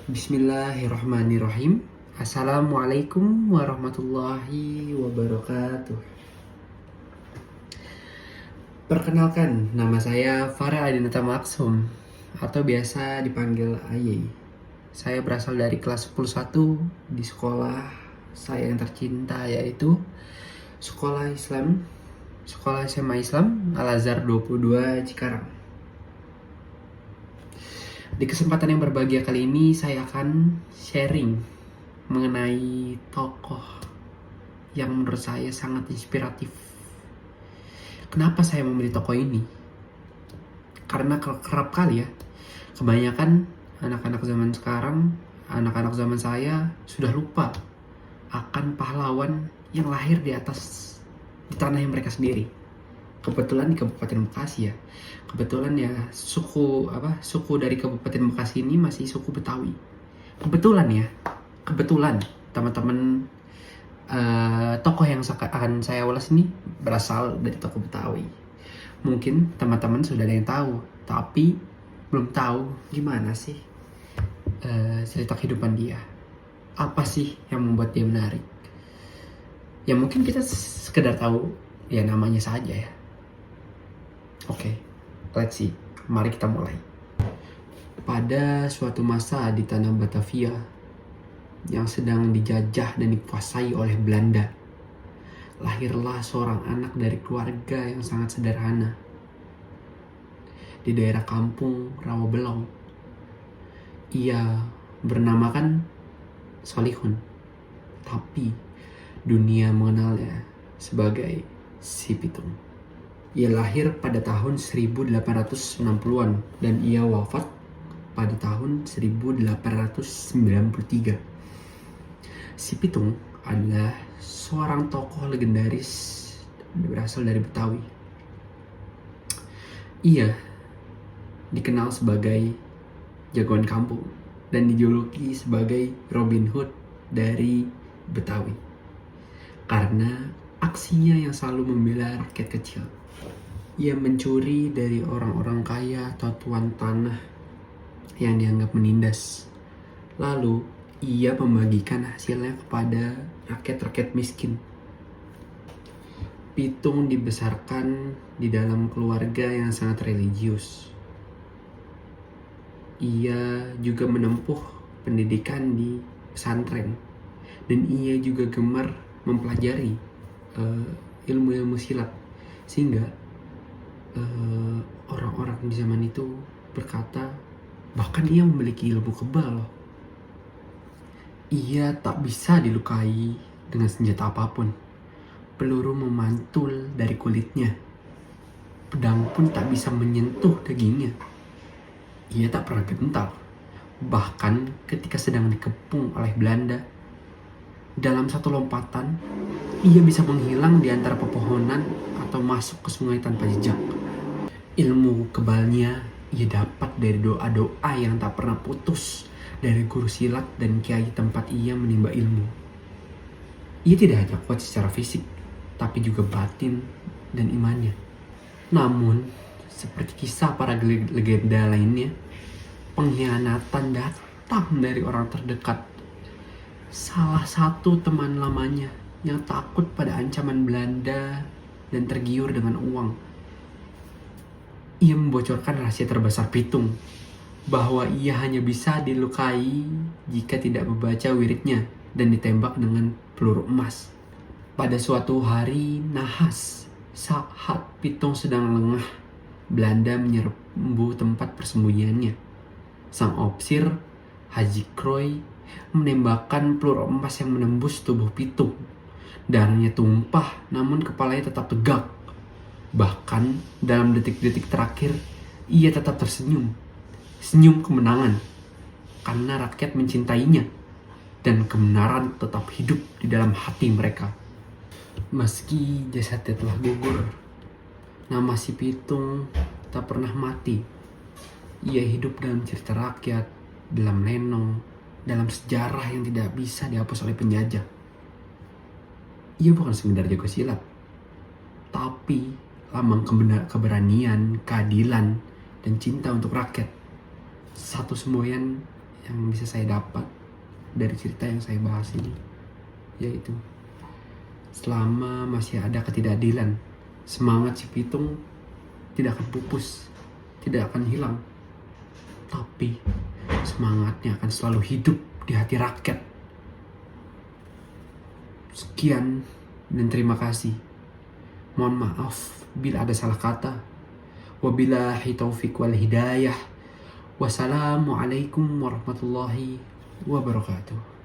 Bismillahirrahmanirrahim. Assalamualaikum warahmatullahi wabarakatuh. Perkenalkan, nama saya Farah Adinata Maksum atau biasa dipanggil Aye. Saya berasal dari kelas 101 di sekolah saya yang tercinta, yaitu Sekolah SMA Islam Al-Azhar 22 Cikarang. Di kesempatan yang berbahagia kali ini saya akan sharing mengenai tokoh yang menurut saya sangat inspiratif. Kenapa saya memilih tokoh ini? Karena kerap kali ya, kebanyakan anak-anak zaman sekarang, anak-anak zaman saya sudah lupa akan pahlawan yang lahir di tanah yang mereka sendiri. Kebetulan di Kabupaten Bekasi ya. Kebetulan ya suku dari Kabupaten Bekasi ini masih suku Betawi. Kebetulan teman-teman tokoh yang akan saya ulas ini berasal dari tokoh Betawi. Mungkin teman-teman sudah ada yang tahu, tapi belum tahu gimana sih cerita kehidupan dia. Apa sih yang membuat dia menarik? Ya mungkin kita sekedar tahu ya namanya saja ya. Oke, let's see. Mari kita mulai. Pada suatu masa di tanah Batavia yang sedang dijajah dan dikuasai oleh Belanda, lahirlah seorang anak dari keluarga yang sangat sederhana di daerah kampung Rawabelong. Ia bernamakan Solihun, tapi dunia mengenalnya sebagai Si Pitung. Ia lahir pada tahun 1860-an dan ia wafat pada tahun 1893. Si Pitung adalah seorang tokoh legendaris berasal dari Betawi. Ia dikenal sebagai jagoan kampung dan dijuluki sebagai Robin Hood dari Betawi karena aksinya yang selalu membela rakyat kecil. Ia mencuri dari orang-orang kaya atau tuan tanah yang dianggap menindas. Lalu, ia membagikan hasilnya kepada rakyat-rakyat miskin. Pitung dibesarkan di dalam keluarga yang sangat religius. Ia juga menempuh pendidikan di pesantren. Dan ia juga gemar mempelajari ilmu-ilmu silat. Sehingga orang-orang di zaman itu berkata bahkan ia memiliki ilmu kebal loh. Ia tak bisa dilukai dengan senjata apapun. Peluru memantul dari kulitnya. Pedang pun tak bisa menyentuh dagingnya. Ia tak pernah gentar. Bahkan ketika sedang dikepung oleh Belanda, dalam satu lompatan ia bisa menghilang di antara pepohonan atau masuk ke sungai tanpa jejak. Ilmu kebalnya ia dapat dari doa-doa yang tak pernah putus dari guru silat dan kiai tempat ia menimba ilmu. Ia tidak hanya kuat secara fisik, tapi juga batin dan imannya. Namun, seperti kisah para legenda lainnya, pengkhianatan datang dari orang terdekat. Salah satu teman lamanya yang takut pada ancaman Belanda dan tergiur dengan uang. Ia membocorkan rahasia terbesar Pitung, bahwa ia hanya bisa dilukai jika tidak membaca wiridnya dan ditembak dengan peluru emas. Pada suatu hari nahas, saat Pitung sedang lengah, Belanda menyerbu tempat persembunyiannya. Sang opsir, Haji Kroy, menembakkan peluru emas yang menembus tubuh Pitung. Darahnya tumpah, namun kepalanya tetap tegak. Bahkan dalam detik-detik terakhir, ia tetap tersenyum. Senyum kemenangan. Karena rakyat mencintainya. Dan kebenaran tetap hidup di dalam hati mereka. Meski jasadnya telah gugur, nama Si Pitung tak pernah mati. Ia hidup dalam cerita rakyat, dalam lenong, dalam sejarah yang tidak bisa dihapus oleh penjajah. Ia bukan sekedar jago silat, tapi lambang keberanian, keadilan, dan cinta untuk rakyat. Satu semboyan yang bisa saya dapat dari cerita yang saya bahas ini, yaitu selama masih ada ketidakadilan, semangat si Pitung tidak akan pupus, tidak akan hilang, tapi semangatnya akan selalu hidup di hati rakyat. Sekian dan terima kasih. Mohon maaf bila ada salah kata. Wabillahi taufiq wal hidayah. Wassalamualaikum warahmatullahi wabarakatuh.